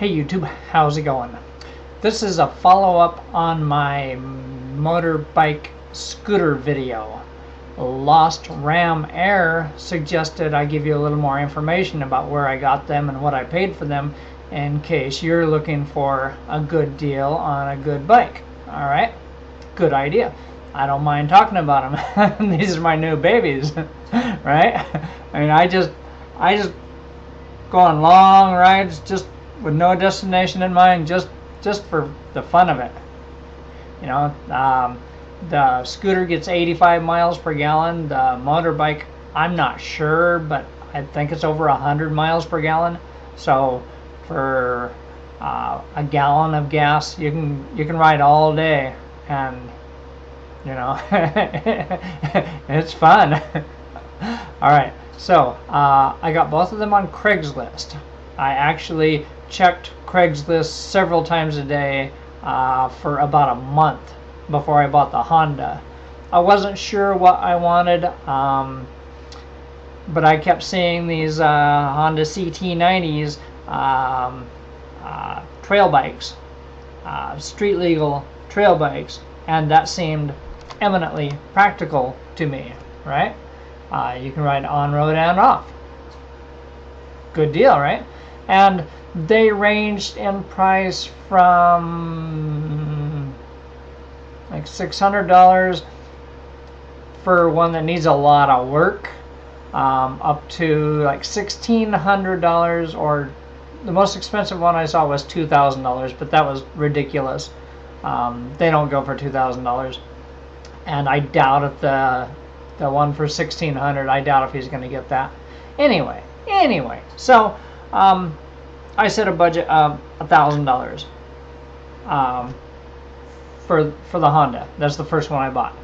Hey YouTube, how's it going? This is a follow-up on my motorbike scooter video. Lost Ram Air suggested I give you a little more information about where I got them and what I paid for them in case you're looking for a good deal on a good bike. Alright, good idea. I don't mind talking about them. These are my new babies, right? I mean, I just go on long rides just with no destination in mind, just for the fun of it. You know, the scooter gets 85 miles per gallon. The motorbike, I'm not sure, but I think it's over 100 miles per gallon. So for a gallon of gas, you can ride all day, and you know, it's fun. All right, so I got both of them on Craigslist. I actually checked Craigslist several times a day for about a month before I bought the Honda. I wasn't sure what I wanted, but I kept seeing these Honda CT90s trail bikes, street legal trail bikes, and that seemed eminently practical to me, right? You can ride on-road and off. Good deal, right? And they ranged in price from like $600 for one that needs a lot of work, up to like $1,600, or the most expensive one I saw was $2,000, but that was ridiculous. They don't go for $2,000, and I doubt if the one for $1,600, I doubt if he's going to get that. Anyway, so I set a budget of $1,000 for the Honda. That's the first one I bought,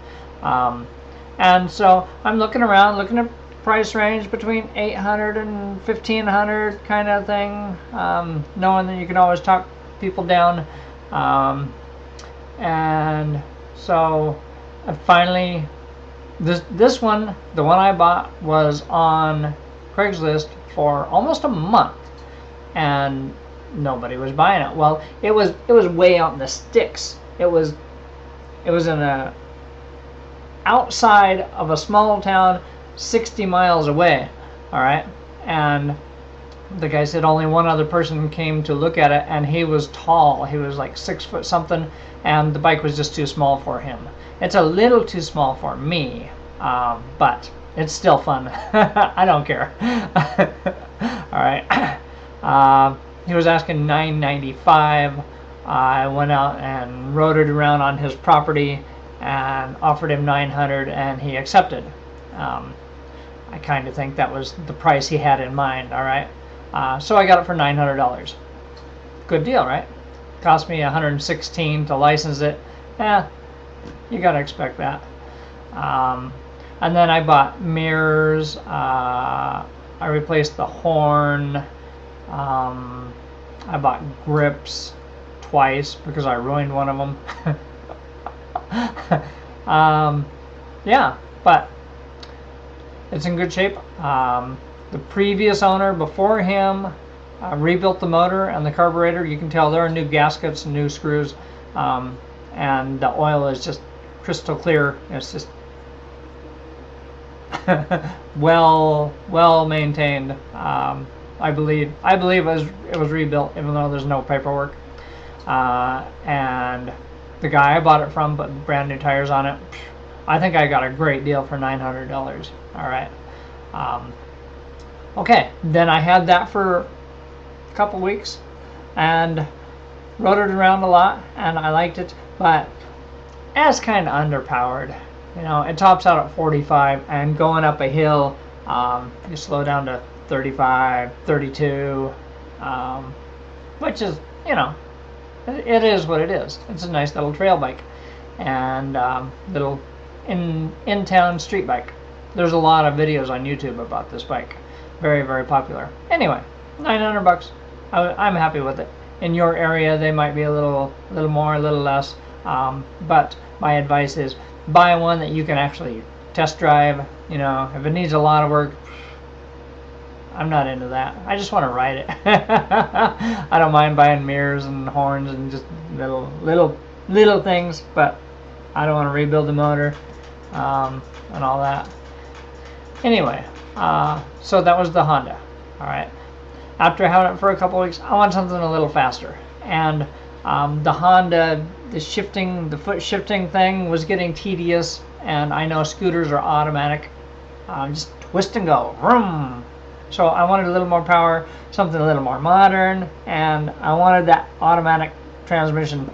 and so I'm looking around, looking at price range between $800 and $1,500 kind of thing, knowing that you can always talk people down, and so I finally, this one, the one I bought, was on Craigslist for almost a month, and nobody was buying it. Well, it was way out in the sticks. It was in a outside of a small town 60 miles away. All right, and the guy said only one other person came to look at it, and he was tall. He was like 6 foot something, and the bike was just too small for him. It's a little too small for me, but it's still fun. I don't care. All right. He was asking $995. I went out and rode it around on his property and offered him $900, and he accepted. I kind of think that was the price he had in mind. All right. So I got it for $900. Good deal, right? Cost me $116 to license it. You gotta expect that. And then I bought mirrors. I replaced the horn. I bought grips twice because I ruined one of them. Yeah, but it's in good shape. The previous owner before him rebuilt the motor and the carburetor. You can tell there are new gaskets and new screws, and the oil is just crystal clear. It's just well maintained. I believe it was rebuilt, even though there's no paperwork. And the guy I bought it from put brand new tires on it. I think I got a great deal for $900. All right. Okay, then I had that for a couple weeks and rode it around a lot, and I liked it, but it's kind of underpowered. You know, it tops out at 45, and going up a hill, you slow down to 35, 32, which is, you know, it is what it is. It's a nice little trail bike and little in-town street bike. There's a lot of videos on YouTube about this bike. Very, very popular. Anyway, $900. I'm happy with it. In your area, they might be a little more, a little less. But my advice is buy one that you can actually test drive. You know, if it needs a lot of work, I'm not into that. I just want to ride it. I don't mind buying mirrors and horns and just little things, but I don't want to rebuild the motor and all that. Anyway, so that was the Honda. All right. After having it for a couple weeks, I wanted something a little faster, and the Honda, the foot shifting thing was getting tedious, and I know scooters are automatic. Just twist and go, vroom. So I wanted a little more power, something a little more modern, and I wanted that automatic transmission.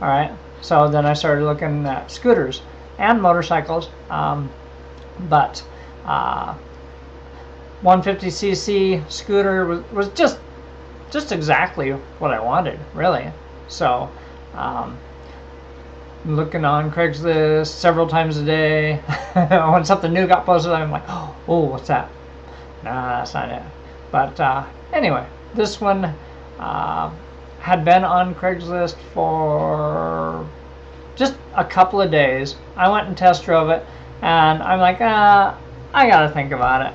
All right. So then I started looking at scooters and motorcycles, but 150cc scooter was just exactly what I wanted, really. So looking on Craigslist several times a day. When something new got posted, I'm like, oh, what's that? Nah, that's not it. But anyway, this one had been on Craigslist for just a couple of days. I went and test drove it, and I'm like, I gotta think about it.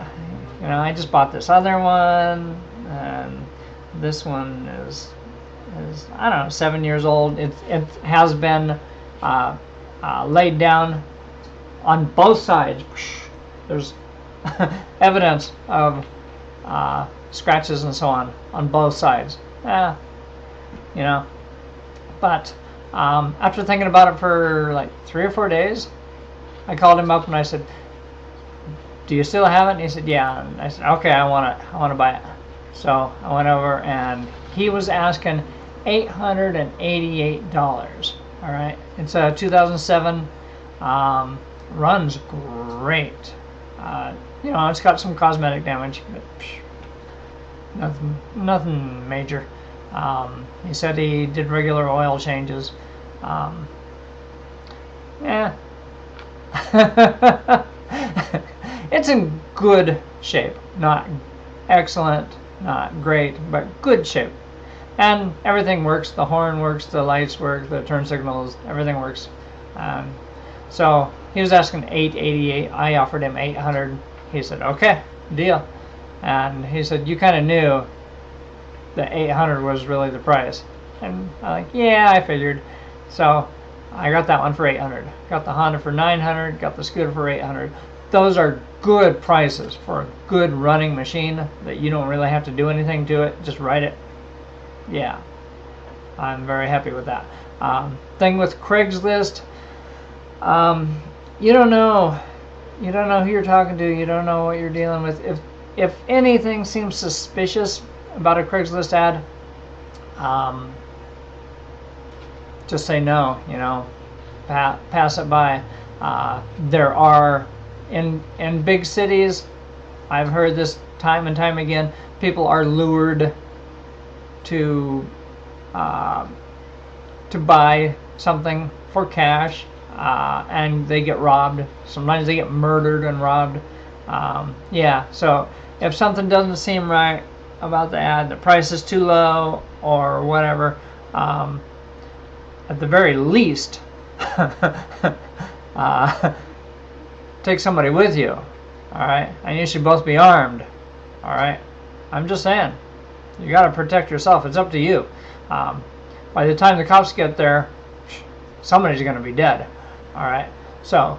You know, I just bought this other one, and this one is I don't know, 7 years old. It has been laid down on both sides. There's evidence of scratches and so on both sides. You know, but after thinking about it for like 3 or 4 days, I called him up and I said, do you still have it? And he said, yeah. And I said, okay, I want to buy it. So I went over, and he was asking $888. All right, it's a 2007. Runs great. You know, it's got some cosmetic damage, but nothing major. He said he did regular oil changes. Yeah. It's in good shape. Not excellent, not great, but good shape. And everything works. The horn works, the lights work, the turn signals, everything works. So he was asking $888. I offered him $800. He said, okay, deal. And he said, you kind of knew that $800 was really the price. And I'm like, yeah, I figured. So I got that one for $800. Got the Honda for $900. Got the scooter for $800. Those are good prices for a good running machine that you don't really have to do anything to it. Just ride it. Yeah, I'm very happy with that. Thing with Craigslist, you don't know who you're talking to. You don't know what you're dealing with. If anything seems suspicious about a Craigslist ad, just say no. You know, pass it by. There are in big cities, I've heard this time and time again, people are lured to buy something for cash, and they get robbed. Sometimes they get murdered and robbed. Yeah, so if something doesn't seem right about the ad, the price is too low or whatever, at the very least, take somebody with you. All right, and you should both be armed. All right, I'm just saying, you got to protect yourself. It's up to you. By the time the cops get there, somebody's going to be dead. All right, so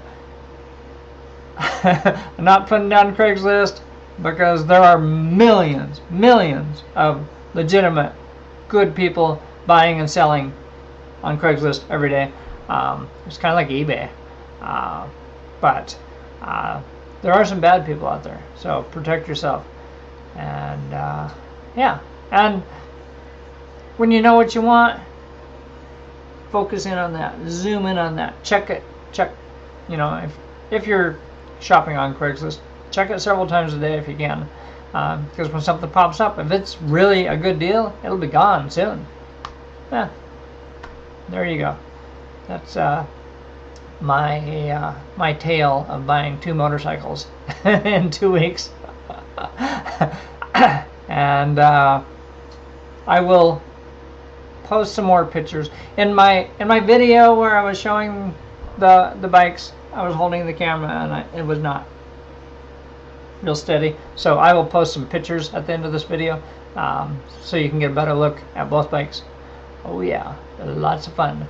I'm not putting down Craigslist, because there are millions of legitimate, good people buying and selling on Craigslist every day. It's kind of like eBay, but there are some bad people out there, so protect yourself. And yeah, and when you know what you want, focus in on that, zoom in on that, check. You know, if you're shopping on Craigslist, check it several times a day if you can, because when something pops up, if it's really a good deal, it'll be gone soon. Yeah, there you go. That's my tale of buying 2 motorcycles in 2 weeks. And I will post some more pictures in my video where I was showing the bikes. I was holding the camera, and it was not real steady. So I will post some pictures at the end of this video, so you can get a better look at both bikes. Oh yeah, lots of fun.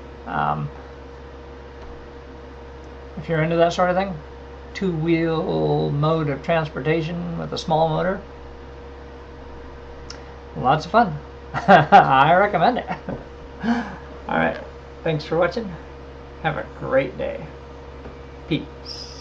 If you're into that sort of thing, two-wheel mode of transportation with a small motor, lots of fun. I recommend it. Alright, thanks for watching. Have a great day. Peace.